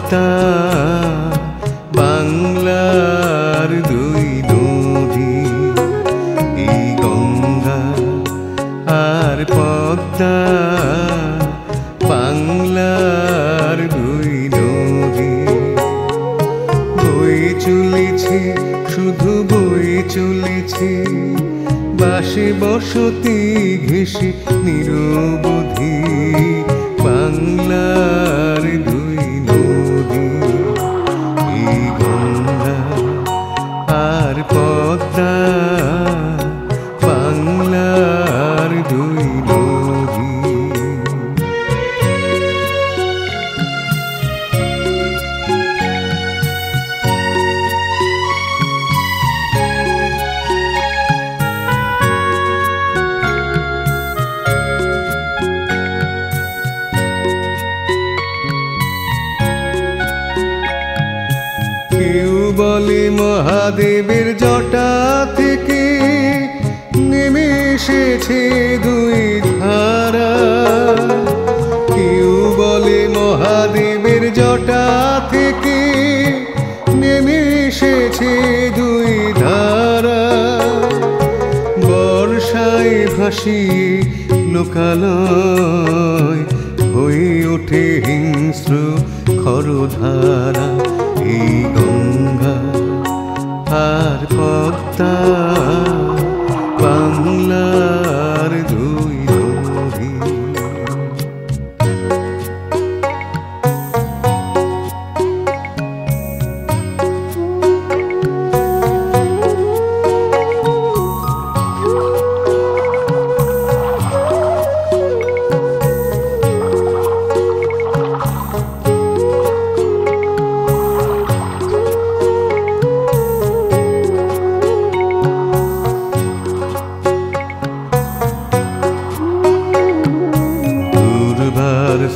পদ্মা বাংলার দুই নদী, এই গঙ্গা আর পদ্মা বাংলার দুই নদী। বয়ে চলেছে শুধু বয়ে চলেছে, বাসে বসতি ঘেঁষে নিরবধি বাংলার দুই নদী, এই গঙ্গা আর পদ্মা বাংলার দুই নদী। কেউ বলে মহাদেবের জটা থেকে নেমে এসেছে দুই ধারা, কেউ বলে মহাদেবের জটা থেকে নেমে এসেছে দুই ধারা। বর্ষায় ভাসিয়ে লোকালয় হয়ে ওঠে হিংস্র খরধারা, এই গঙ্গা আর পদ্মা বাংলার দুই নদী।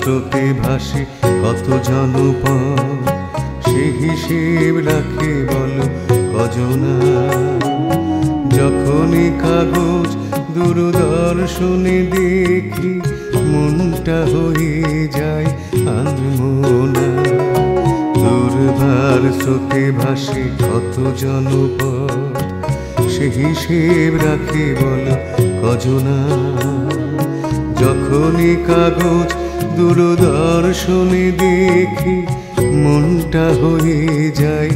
স্রোতে ভাসে কত জনপদ, সে হিসেব রাখে বলো কজনা। যখনই কাগজ দূরদর্শনে দেখি মনটা হয়ে যায় আনমনা। দুর্বার স্রোতে ভাসে কত জনপদ, সে হিসেব রাখে বলো কজনা। যখনই কাগজ দূরদর্শনে দেখি মনটা হয়ে যায়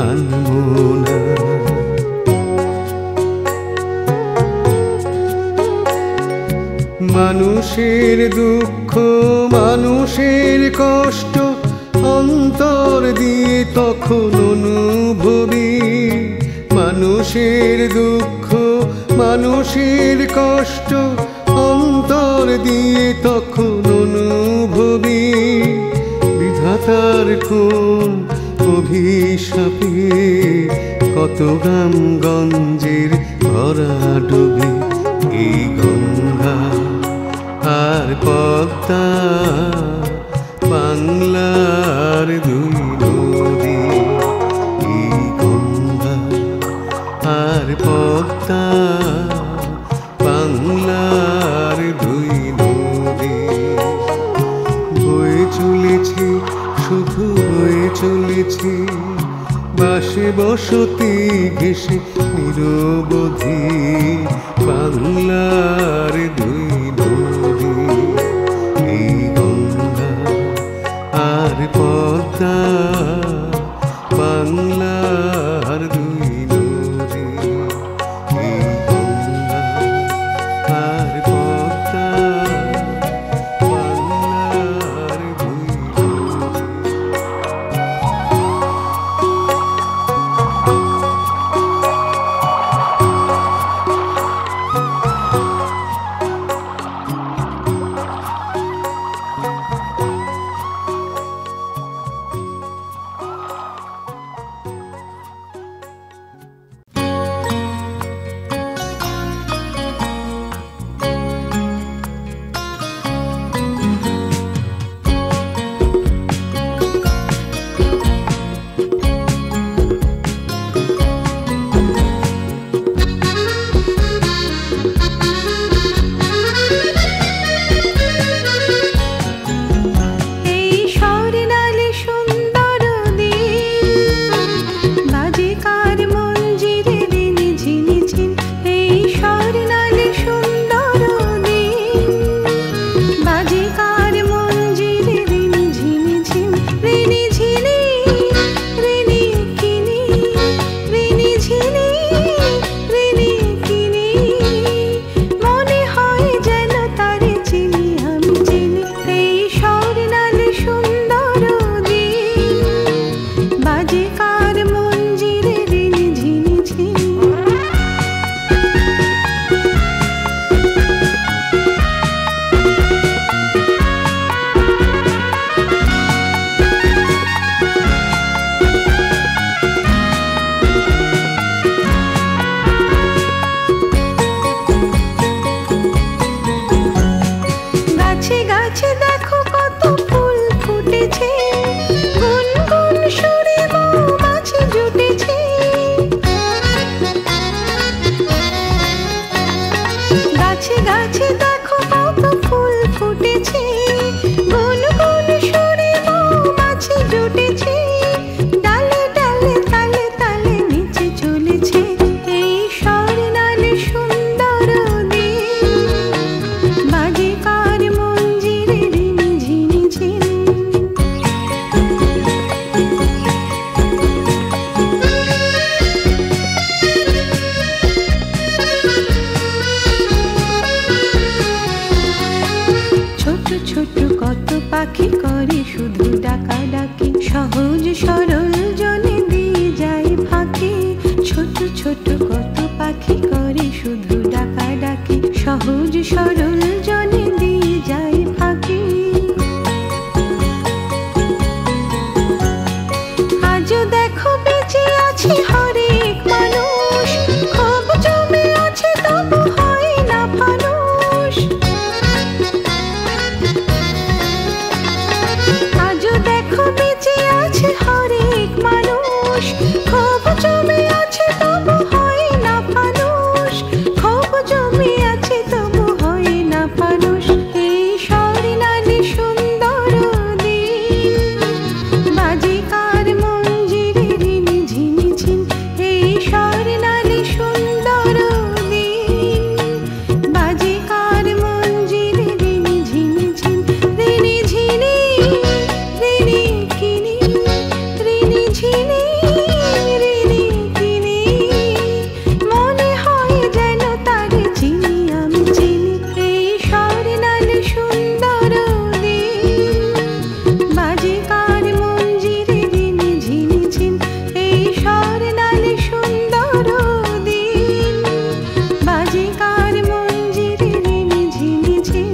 আনমনা। মানুষের দুঃখ মানুষের কষ্ট অন্তর দিয়ে তখন অনুভবী, মানুষের দুঃখ মানুষের কষ্ট অন্তর দিয়ে তখন অনুভবী। বিধাতার কোন অভিশাপে কত গ্রামগঞ্জের ভরা ডুবে, এই গঙ্গা আর পদ্মা বাংলার দুই নদী, এই গঙ্গা আর পদ্মা বাংলার দুই নদী। বয়ে চলেছে শুধু বয়ে চলেছে, বাসে বসতি ঘেঁষে নিরবধি বাংলার দুই নদী, এই গঙ্গা আর পদ্মা বাংলার দুই নদী, এই গঙ্গা আর পদ্মা বাংলার দুই নদী। সহজ সরল জনে দিয়ে যায় ফাঁকি, ছোট ছোট কত পাখি করে শুধু ডাকাডাকি, সহজ সরল জনে দিয়ে যায় ফাঁকি। আজও দেখো বেঁচে আছে হরেক মানুষ, খুব জমে আছে তবু হয় না ফানুষ। আজও দেখো বেঁচে আছে হরেক মানুষ, খুব জমে আছে তবু হয় না ফানুষ, খুব জমে আছে তবু হয় না ফানুষ। এই স্বর্ণালী সুন্দর দিন বাজে কার মঞ্জিরে রিনি ঝিনি ঝিন, এই স্বর্ণালী সুন্দর দিন বাজে কার মঞ্জিরে রিনি ঝিনি ঝিন, রিনি ঝিনি রিনি কিনি, রিনি ঝিনি রিনি কিনি, মনে হয় যেন তারে চিনি আমি চিনি। এই স্বর্ণালী সুন্দর দিন বাজে কার মঞ্জিরে রিনি ঝিনি ঝিন, এই স্বর্ণালী সুন্দর দিন বাজে কার মঞ্জিরে রিনি ঝিনি ঝিন।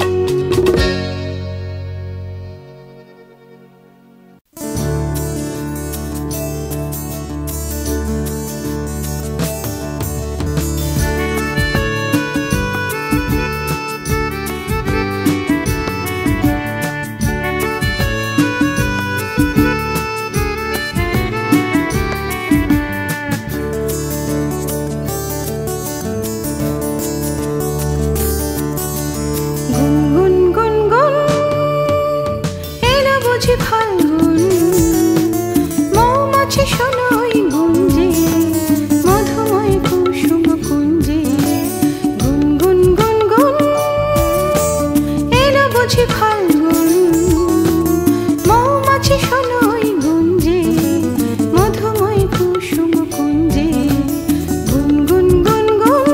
গুনগুন গুনগুন এলো বুঝি ফাল্গুন, মৌমাছি শোনো ওই গুঞ্জে মধুময় কুসুম কুঞ্জে। গুনগুন গুনগুন এলো বুঝি ফাল্গুন, মৌমাছি শোনো ওই গুঞ্জে মধুময় কুসুম কুঞ্জে। গুনগুন গুনগুন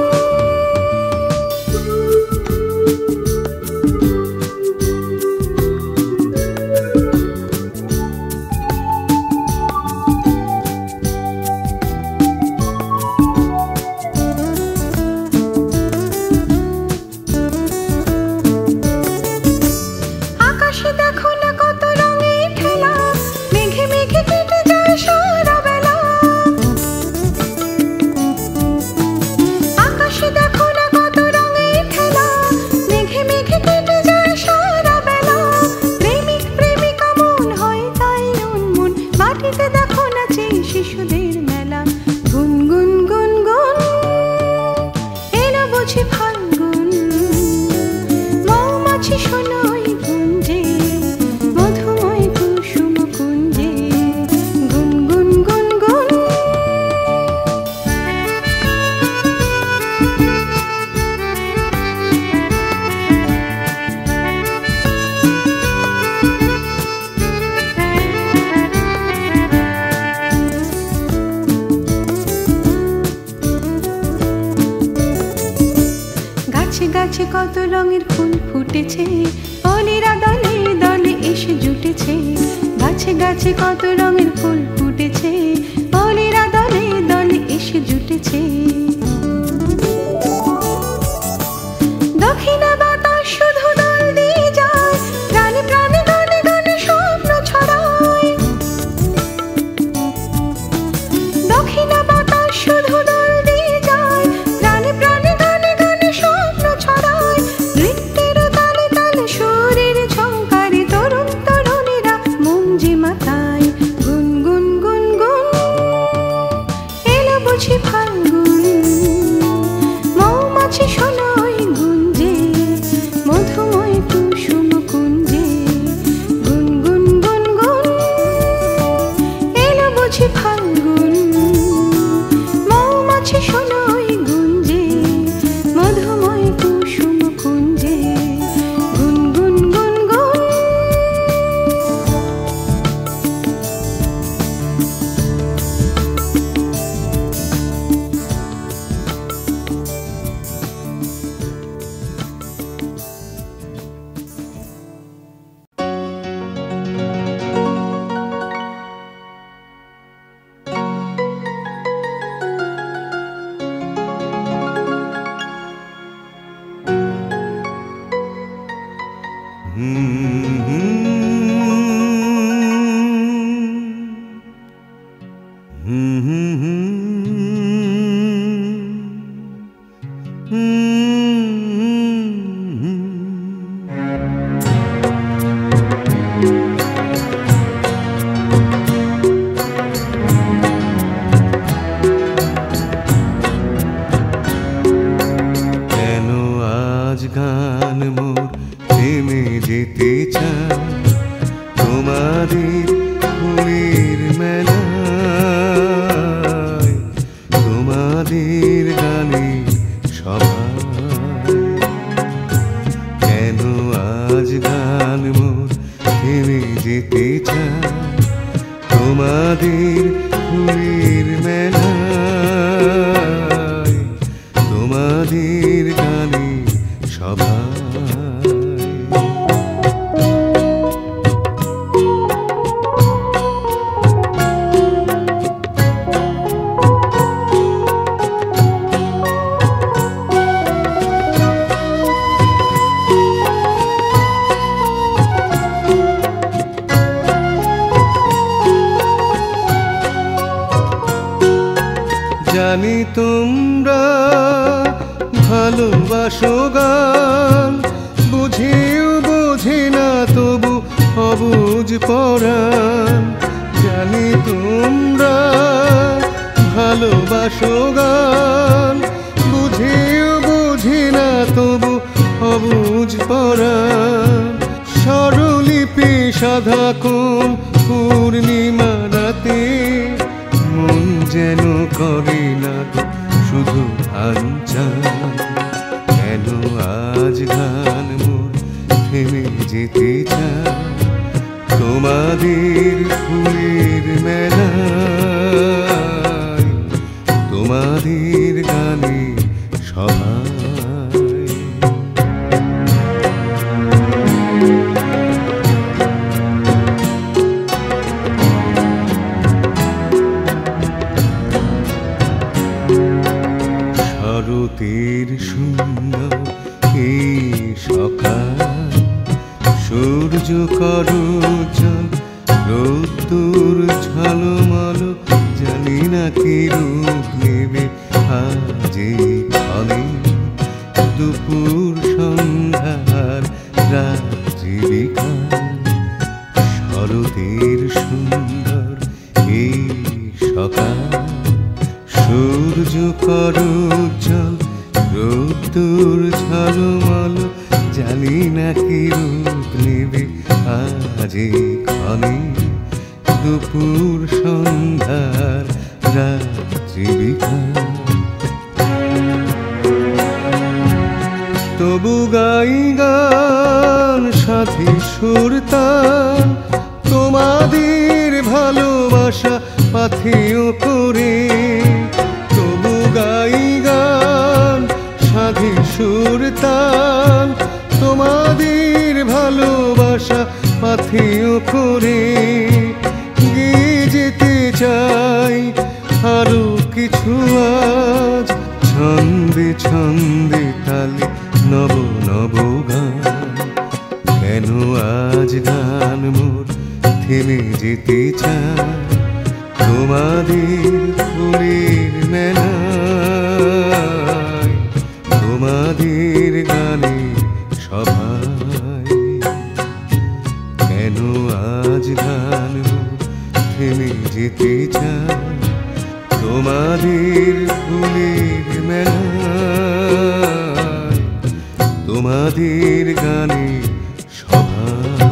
আকাশে দেখো না কত রঙের খেলা, মেঘে মেঘে কেটে যায় সারা বেলা। আকাশে দেখো না কত রঙের খেলা, মেঘে মেঘে কেটে যায় সারা বেলা। প্রেমিক প্রেমিকা মন হয় তাই উন্মন, মাটিতে দেখো নাচে শিশুদের মেলা। গুনগুন গুনগুন এলো বুঝি ফাল্গুন, মৌমাছি শোনো ওই গুঞ্জে মধুময় কুসুম কুঞ্জে। গুনগুন গুনগুন গাছে গাছে কত রঙের ফুল ফুটেছে, অলিরা দলে দলে এসে জুটেছে। গাছে গাছে কত রঙের ফুল ফুটেছে, অলিরা দলে দলে এসে জুটেছে। দক্ষিণা বাতাস শুধু দল দিয়ে যায়, প্রাণে প্রাণে গানে গানে স্বপ্ন ছড়ায়। দক্ষিণা বাতাস শুধু দল দিয়ে যায়, প্রাণে প্রাণে গানে গানে স্বপ্ন ছড়ায়। নৃত্যের তালে তালে সুরের ঝংকারে তরুণ তরুণীরা মন যে মাতায়। গুনগুন গুনগুন এলো বুঝি ফাল্গুন, মৌমাছি শোনো ওই গুঞ্জে মধুময় কুসুম কুঞ্জে। গুনগুন গুনগুন এলো বুঝি ফাল্গুন, মৌমাছি শোনো ওই গুঞ্জে মধুময় কুসুম কুঞ্জে। গুনগুন গুনগুন হুম হুম হুম কেন আজ গান মোর থেমে যেতে চায় তোমাদের ফুলের মেলায়, তোমাদের গানে সভায়। কেন আজ গান মোর থেমে যেতে চায় তোমাদের ফুলের মেলায়, তোমাদের গানে সভায়। জানি তোমরা ভালোবাসো গান, বুঝেও বোঝে না তবু অবুঝ পরাণ। জানি তোমরা ভালোবাসো গান, বুঝেও বোঝে না তবু অবুঝ পরাণ। স্বরলিপি সাধা কোন পূর্ণিমা রাতে মন যেন করে না শুধু আঞ্চান। কেন আজ গান মোর থেমে যেতে চায় তোমাদের ফুলের মেলায়, তোমাদের গানে সভায়। শরতের সুন্দর এই সকাল, সূর্য করুজ্জ্বল রোদ্দুর ঝলমল, জানি না কি রূপ নেবে আজ এই ক্ষণে। দুপুর সন্ধ্যার রাত্রি বিকাল, শরতের সুন্দর এই সকাল, সূর্য করুজ্জ্বল রোদ্দুর ঝলমল, জানি না কি রূপ নেবে আজ এই ক্ষণে। দুপুর সন্ধ্যার রাত্রি বিকাল, তবু গাই গান সাথী সুরতান, তোমাদের ভালোবাসা পাথেয় করে। তবু গাই গান সাথী সুরতান, তোমাদের ভালোবাসা পাথেয় করে। গিয়ে যেতে চাই আরো কিছু আজ, ছন্দে ছন্দে তালে নব নব গান। কেন আজ গান মোর থেমে যেতে চায় তোমাদের ফুলের মেলায়, তোমাদের গানে সভায়। কেন আজ গান মোর থেমে যেতে চায় তোমাদের ফুলের মেলায়, তোমাদের গানে সভায়।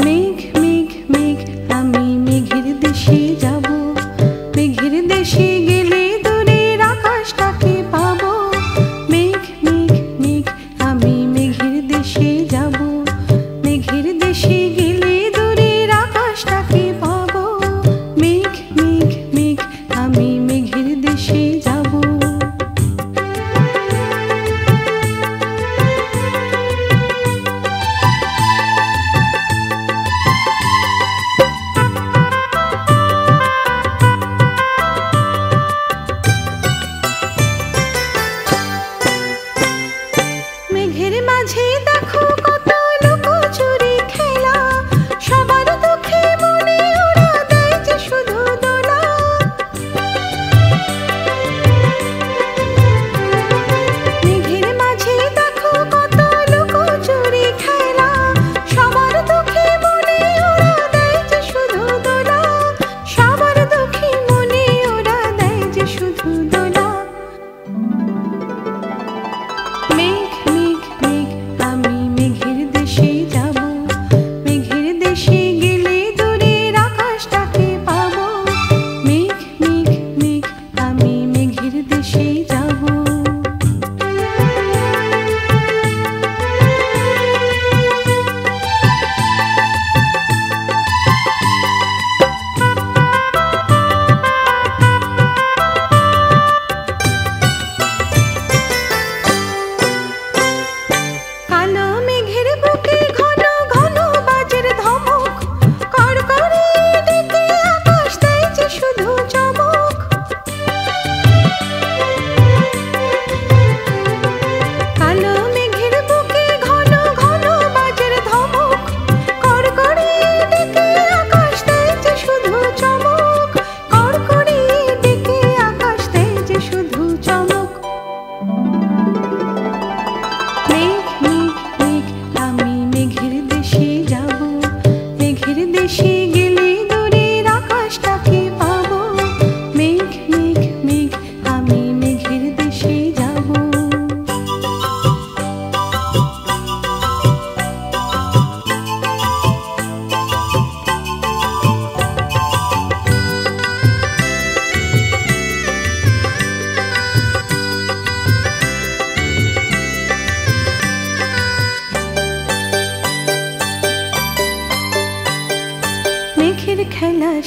মেঘ মেঘ মেঘ, আমি মেঘের দেশে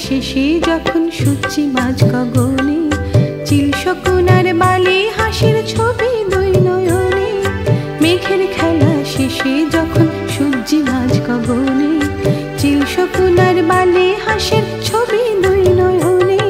শেষে যখন সূর্যি মাঝ গগনে, চিল শকুনার বালি হাসির ছবি দুই নয়নে। মেঘের খেলা শেষে যখন সূর্যি মাঝ গগনে, চিল শকুনার বালি হাসির ছবি দুই নয়নে।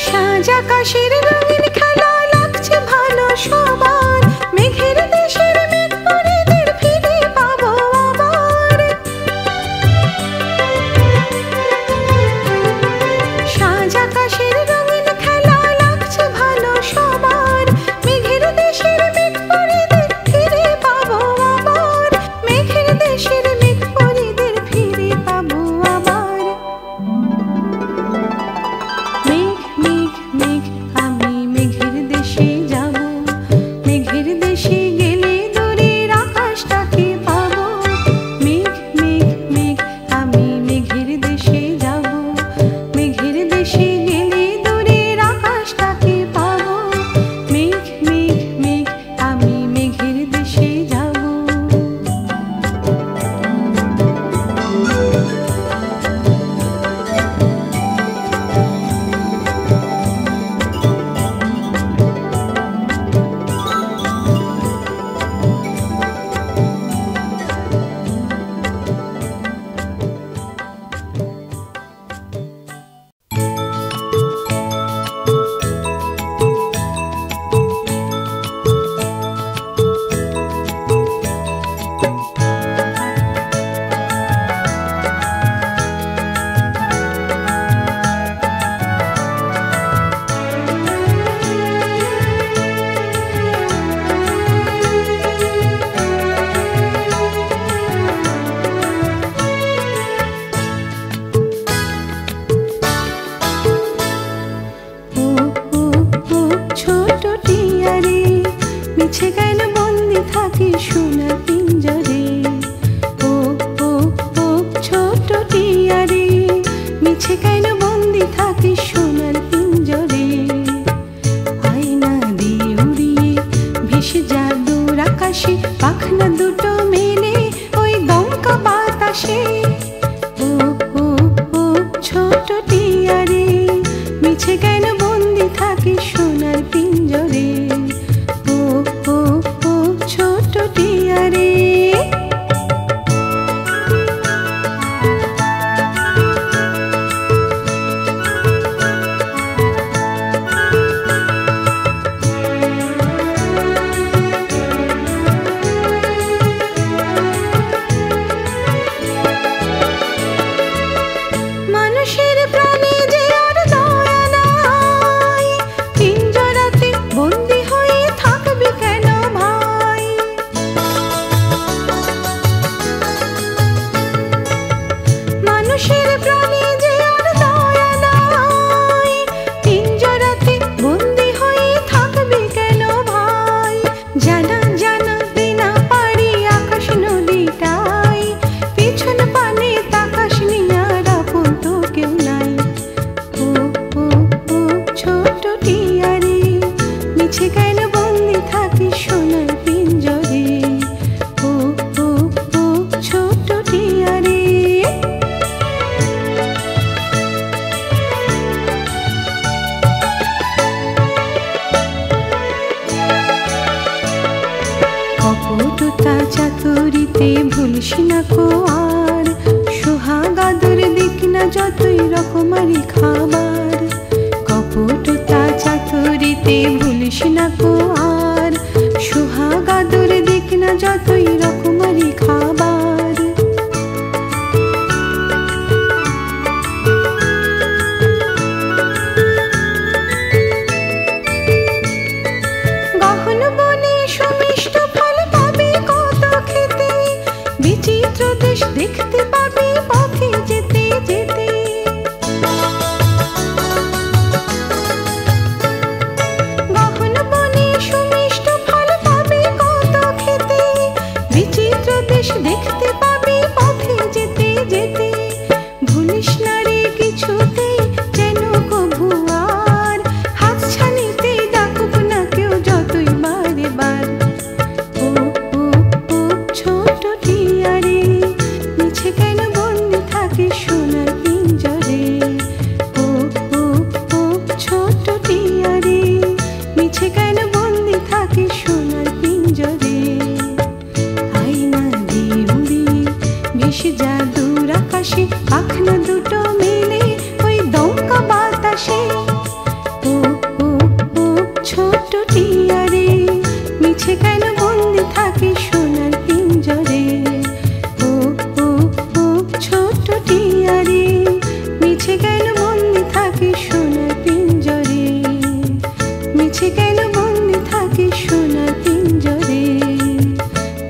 সাজ আকাশের রঙিন খেলা লাগছে ভালো সবার, মেঘের দেশের মেঘ পরিদের ফিরে পাবো আবার। সাজ আকাশের রঙিন খেলা লাগছে ভালো সবার, মেঘের দেশের মেঘ পরিদের ফিরে পাবো আবার। মেঘের দেশের মেঘ পরিদের ফিরে পাবো আবার। মেঘ মেঘ মেঘ আমি মেঘের দেশে যাব, মেঘের দেশে গেলে দূরের আকাশটাকে পাবো। মেঘ মেঘ মেঘ আমি মেঘের দেশে যাব, মেঘের দেশে গেলে দূরের আকাশটাকে পাবো। মেঘ মেঘ মেঘ আমি মেঘের দেশে যাব। ছোট টিয়ারে মিছে কেন বন্দি থাকি সোনার পিঞ্জরে। ও ও ও ছোট টিয়ারে মিছে কেন বন্দি থাকি সোনার পিঞ্জরে। আয়না দিয়ে উড়িয়ে ভেসে যা দূর আকাশে, পাখনা দুটো মেলে ওই দমকা বাতাসে। ও ও ও ছোট টিয়ারে মিছে কেন বন্দি থাকি সোনার পিঞ্জরে। ও ও ও ছোট টিয়ারে। মানুষের প্রাণে যে আর দয়া নাই, পিঞ্জরাতে বন্দি হয়ে থাকবি কেন ভাই। মানুষের প্রাণে যে আর দয়া নাই, পিঞ্জরাতে বন্দি হয়ে থাকবি কেন ভাই। জানা জানা বিনা পারি আকাশ নদীটাই, পিছন পানে তাকাশ নিয়ার আপন তো কেউ নাই। ও ও ও ছোট টিয়ারে মিছে কেন বন্দি থাকি সোনার পিঞ্জরে। ও ও ও ছোট টিয়ারে। কপটতা চাতুরিতে ভুলিস না কো আর, সোহাগাদুর দিক না যতই রকমারি খাবার। কপটতা চাতুরিতে ভুলিস না কো আর, সোহাগাদুর দিক না যতই রকমারি খাবার। গহন বনে সুমিষ্ট ফল পাবে কত খেতে, বিচিত্র দেশ দেখতে পাবি পথে যেতে যেতে। গহন বনে ভাসে পাখনা দুটো মিলে ওই দমকা বাতাসে। ও ও ও ছোট টিয়া রে, মিছে কেন বন্দি থাকে সোনার পিঞ্জরে। ও ও ও ছোট টিয়া রে, মিছে কেন বন্দি থাকে সোনার পিঞ্জরে। মিছে কেন বন্দি থাকে সোনার পিঞ্জরে।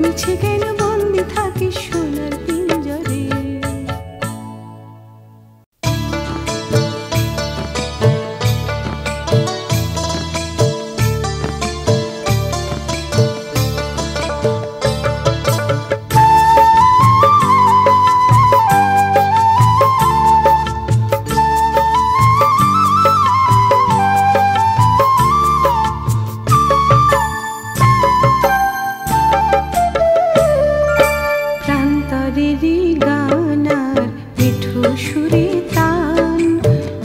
মিছে কেন বন্দি থাকে সোনার পিঞ্জরে। প্রান্তরেরই গানার মিঠু সুরে তান,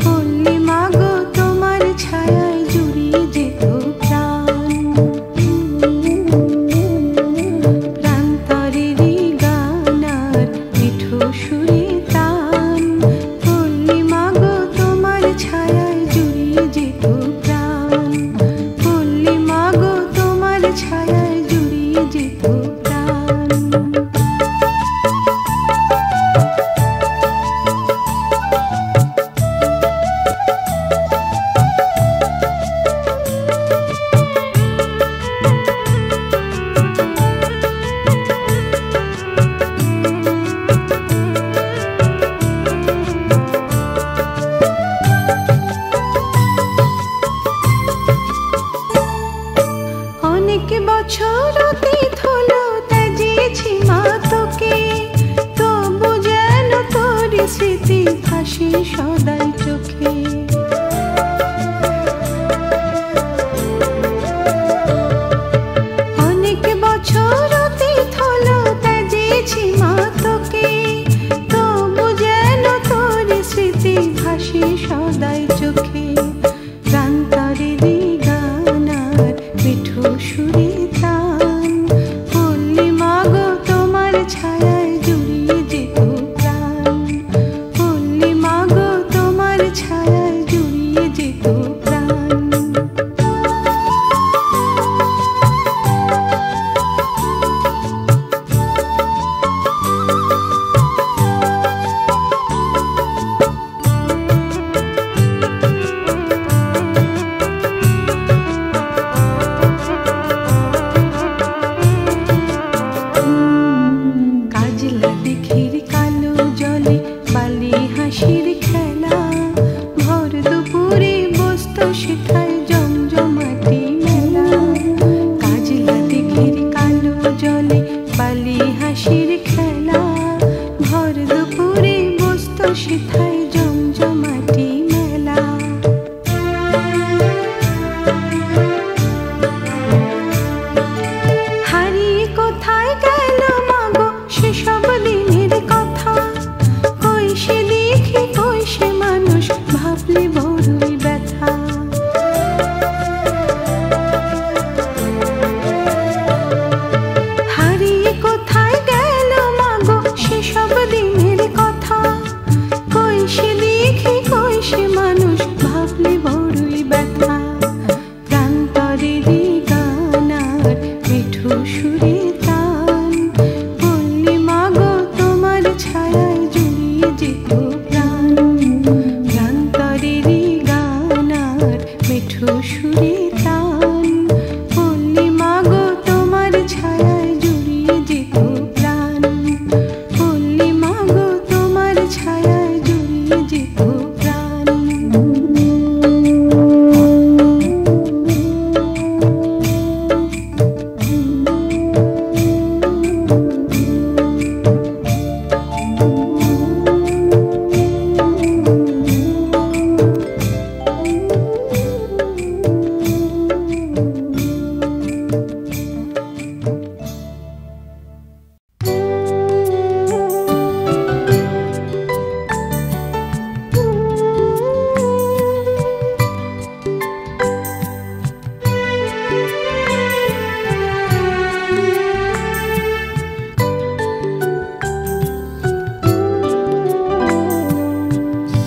বললে মাগো তোমার ছায়ায় জুড়িয়ে যেত প্রাণ। প্রান্তরেরই গানার মিঠু সুরে তান, বললে মাগো তোমার ছায়ায় জুড়িয়ে যেত প্রাণ। বললে মাগো তোমার ছায়ায় জুড়িয়ে যেত প্রাণ। অনেক বছর অতীত হলো ত্যাজিয়েছি মা তোকে, তবু যেন তোর স্মৃতি ভাসে সদাই চোখে। অনেক বছর অতীত হলো ত্যাজিয়েছি মা তোকে, তবু যেন তোর স্মৃতি ভাসে সদাই চোখে। প্রান্তরেরই গানার মিঠু সুরে তান, বললে মাগো তোমার ছায়ায় জুড়িয়ে যেত প্রাণ। বললে মাগো তোমার ছায়ায় জুড়িয়ে যেত প্রাণ। কাজলা দিঘির কালো জলে বালি হাসির খেলা, ভর দুপুরে বসত সেথায় জমজমাটি মেলা। কাজলা দিঘির কালো জলে বালি হাসির খেলা, ভর দুপুরে বসত সেথায় জমজমাটি মেলা। হারিয়ে কোথায় গেল মাগো সেসব দিনের কথা, কই সে দেখি কই সে মানুষ ভাবলে বড়ই ব্যথা। হারিয়ে কোথায় গেল মাগো সেসব দিনের কথা, কই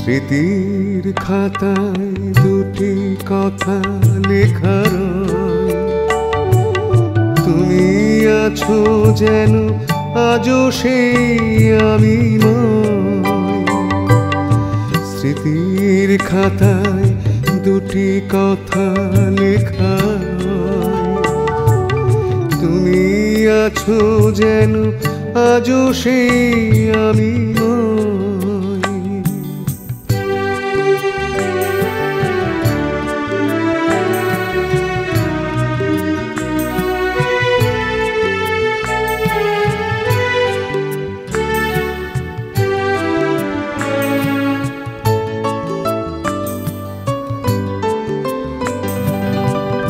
স্মৃতির খাতায় দুটি কথা লেখা রয়, তুমি আছো যেন আজও সেই আমি নয়। স্মৃতির খাতায় দুটি কথা লেখা রয়, তুমি আছো যেন আজও সেই আমি নয়।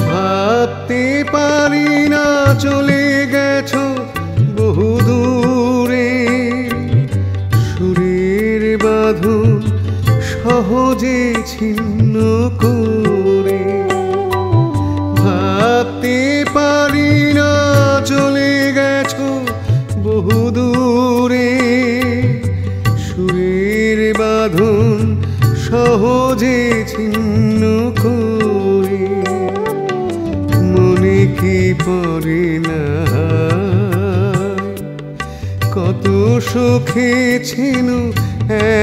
ভাবতে পারি না চলে গেছো বহু দূরে, সুরের বাঁধন সহজে ছিন্ন করে। ভাবতে পারি না চলে গেছো বহু দূরে, সুরের বাঁধন সহজে ছিন্ন করে। মনে কি পড়ে না কত সুখে ছিল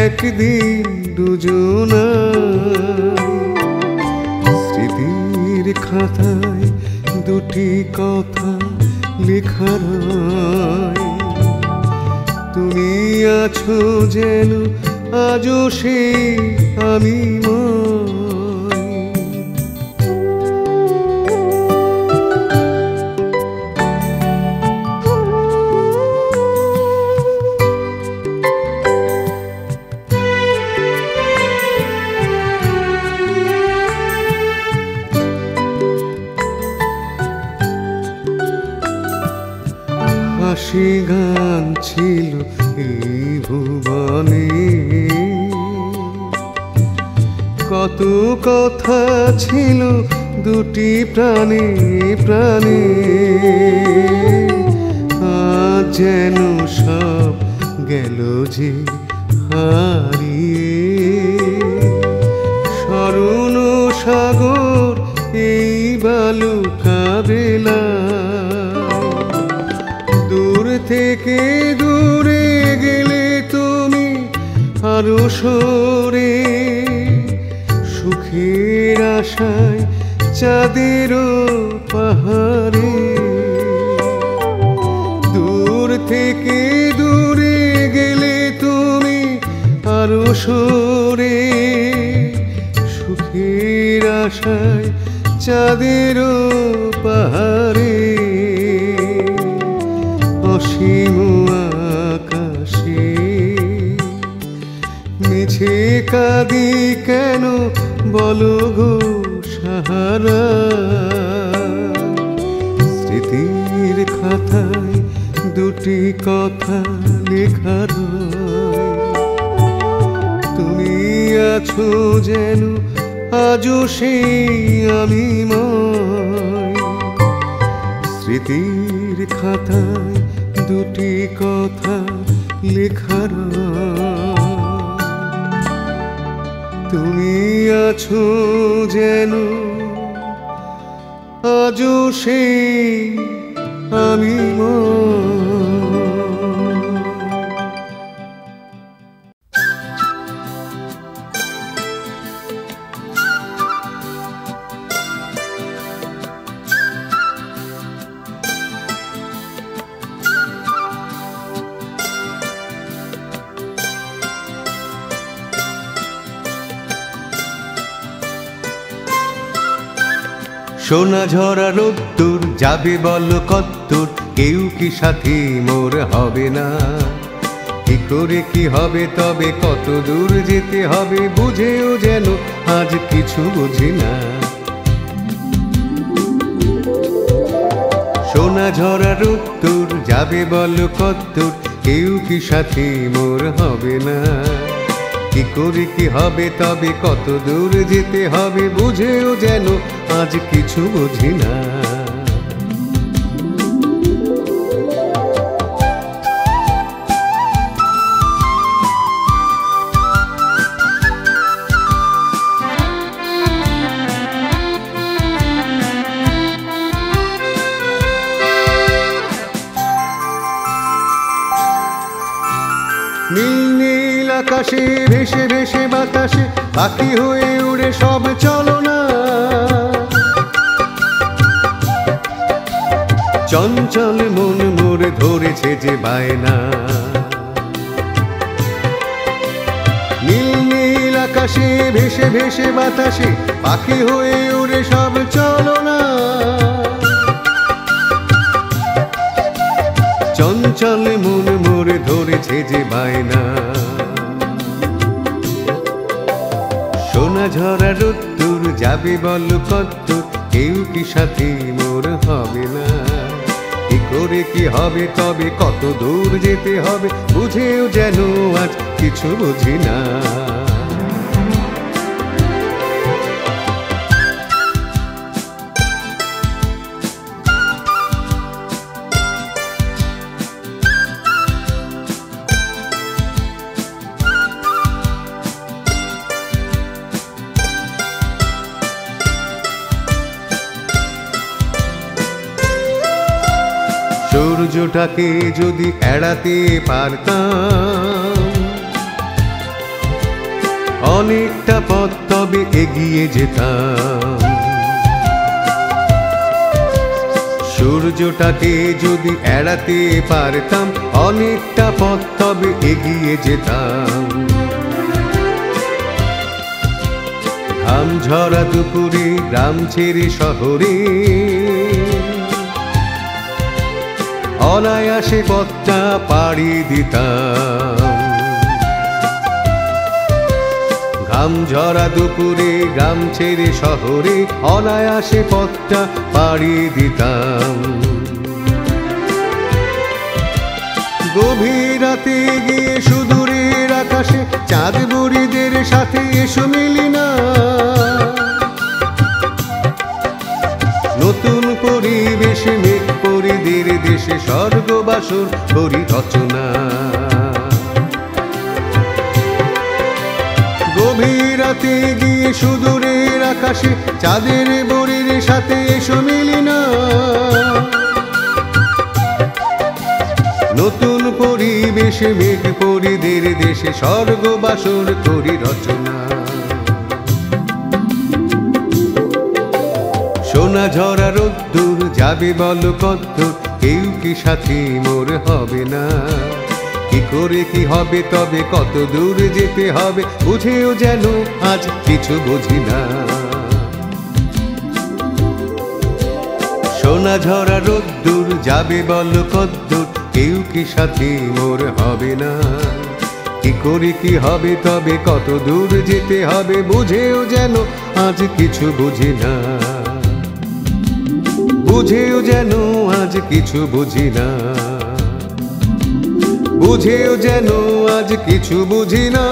একদিন দুজনা। স্মৃতির খাতায় দুটি কথা লেখা রয়, তুমি আছো যেন আজও সেই আমি নয়। হাসি গান ছিল এই ভুবনে, কত কথা ছিল দুটি প্রাণে প্রাণে। আজ যেন সব গেল যে হারিয়ে, স্মরণ সাগর এই বালুকা বেলা। দূর থেকে দূরে গেলে তুমি আরো সরে, সুখের আশায় চাঁদেরও পাহাড়ে। দূর থেকে দূরে গেলে তুমি আরো সরে, সুখের আশায় চাঁদেরও পাহাড়ে। অসীম আকাশে মিছে কাঁদি কেন বলো গো সাহারা। স্মৃতির খাতায় দুটি কথা লেখা রয়, তুমি আছো যেন আজও সেই আমি নয়। স্মৃতির খাতায় দুটি কথা লেখা রয়, তুমি আছো যেন আজও সেই আমি নয়। সোনা ঝরা রোদ্দুর যাবে বলো কত্তুর, কেউ কি সাথী মোর হবে না। কি করে কি হবে তবে কত দূর যেতে হবে, বুঝেও যেন আজ কিছু বুঝি না। সোনা ঝরা রোদ্দুর যাবে বলো কত্তুর, কেউ কি সাথী মোর হবে না। কি করে কি হবে তবে কত দূর যেতে হবে, বুঝেও যেন আজ কিছু বুঝি না। আকাশে ভেসে ভেসে বাতাসে পাখি হয়ে উড়ে সব চলো না। চঞ্চল মন মোর ধরেছে যে বায়না, নীল নীল আকাশে ভেসে ভেসে বাতাসে পাখি হয়ে উড়ে সব চলো না। চঞ্চল মন মোর ধরেছে যে বায়না। সোনা ঝরা রোদ্দুর যাবে বল কদ্দূর, কেউ কি সাথী মোর হবে না। কি করে কি হবে তবে কত দূর যেতে হবে, বুঝেও যেন আজ কিছু বুঝি না। সূর্যটাকে যদি এড়াতে পারতাম, অনেকটা পথ তবে এগিয়ে যেতাম। সূর্যটাকে যদি এড়াতে পারতাম, অনেকটা পথ তবে এগিয়ে যেতাম। ঘাম ঝরা দুপুরে গ্রাম ছেড়ে শহরে অনায়াসে পথটা পাড়ি দিতাম। ঘাম ঝরা দুপুরে গ্রাম ছেড়ে শহরে অনায়াসে পথটা পাড়ি দিতাম। গভীর রাতে গিয়ে সুদূরের আকাশে চাঁদ বুড়িদের সাথে এসো মিলি না। নতুন পরিবেশে মেঘ পরিদের দেশে স্বর্গ বাসর করি রচনা। গভীর রাতে গিয়ে সুদূরের আকাশে চাঁদের বুড়ির সাথে এসো মিলি না। নতুন পরিবেশে মেঘ পরিদের দেশে স্বর্গ বাসর করি রচনা। সোনা ঝরা রোদ্দুর যাবে বল কদ্দূর, কেউ কি সাথী মোর হবে না। কি করে কি হবে তবে কত দূর যেতে হবে, বুঝেও যেন আজ কিছু বুঝি না। সোনা ঝরা রোদ্দুর যাবে বল কদ্দূর, কেউ কি সাথী মোর হবে না। কি করে কি হবে তবে কত দূর যেতে হবে, বুঝেও যেন আজ কিছু বুঝি না। বুঝেও যেন আজ কিছু বুঝি না। বুঝেও যেন আজ কিছু বুঝি না।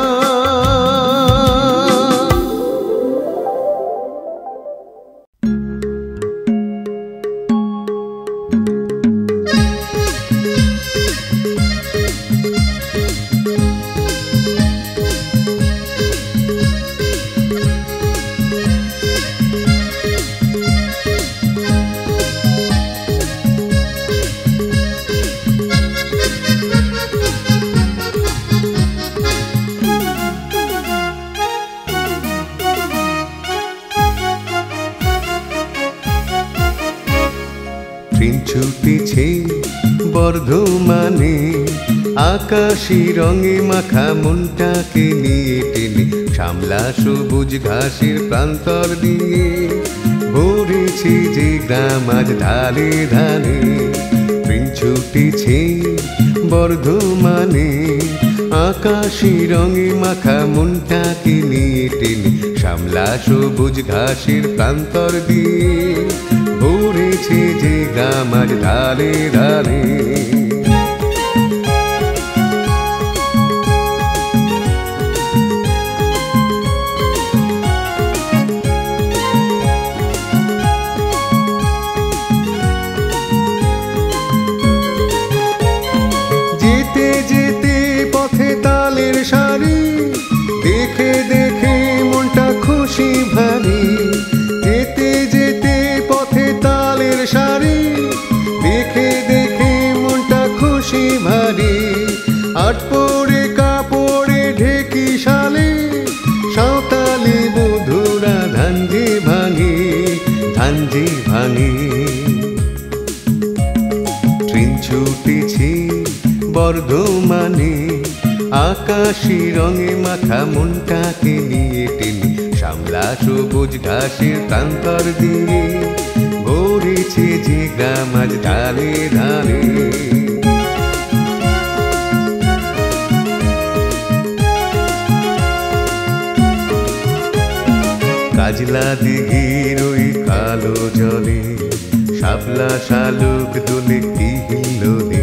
ট্রেন ছুটেছে বর্ধমানে, আকাশি রঙে মাখা মনটাকে নিয়ে টেনে শ্যামলা সবুজ ঘাসের প্রান্তর দিয়ে ভরেছে যে গ্রাম আজ ধারে ধারে। ট্রেন ছুটেছে বর্ধমানে, আকাশি রঙে মাখা মনটাকে নিয়ে টেনে শ্যামলা সবুজ ঘাসের প্রান্তর দিয়ে ভরেছে যে গ্রাম আজ ধারে ধারে। যেতে যেতে পথে তালের সারি, দেখে দেখে মনটা খুশি ভারী। যেতে যেতে পথে তালের সারি, দেখে দেখে মন বর্ধমানে আকাশি রঙে মাখা মনটাকে নিয়ে টেনে শ্যামলা সবুজ ঘাসের প্রান্তর দিয়ে ভরেছে যে গ্রাম আজ ধারে ধারে। কাজলা দিঘির ওই কালো জলে শাপলা শালুক দোলে কি হিল্লোলে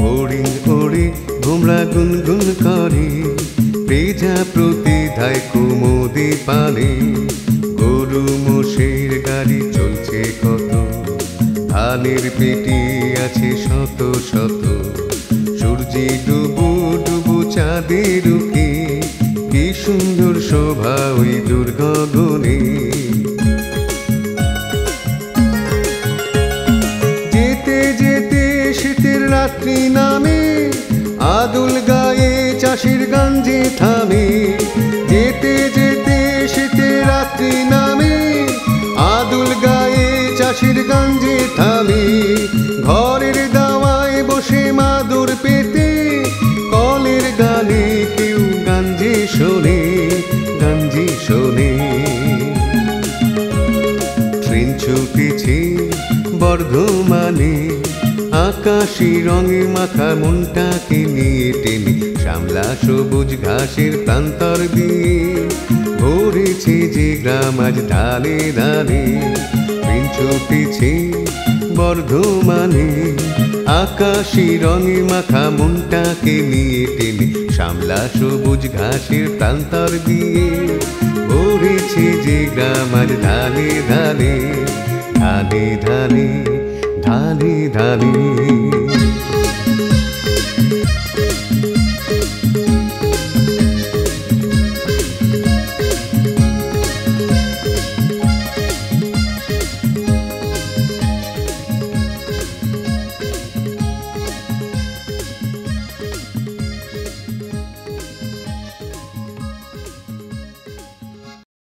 হরিণ ওড়ে ভোমরা গুনগুন করে প্রজাপতি ধায় কুমুদে পালে গরু মোষের গাড়ি চলছে কত ধানের পেটি আছে শত শত সূর্যে ডুবু ডুবু চাঁদের উঠে কি সুন্দর শোভা ওই দুর্গগণে। যেতে যেতে শীতের রাত্রি নামে আদুল গায়ে চাষির গান যে থামে। যেতে যেতে শীতের রাত্রি নামে আদুল গায়ে চাষির গান যে থামে। ঘরের দাওয়ায় বসে মাদুর পেতে কলের গানে কেউ গান যে শোনে গান যে শোনে। ট্রেন ছুটেছে বর্ধমানে আকাশি রঙে মাখা মনটাকে নিয়ে টেনে শ্যামলা সবুজ ঘাসের প্রান্তর দিয়ে ভরেছে যে গ্রাম আজ ধারে ধারে। ট্রেন ছুটেছে বর্ধমানে আকাশি রঙে মাখা মনটাকে নিয়ে টেনে শ্যামলা সবুজ ঘাসের প্রান্তর দিয়ে ভরেছে যে গ্রাম আজ ধারে ধারে ধারে ধারে ধারে ধারে।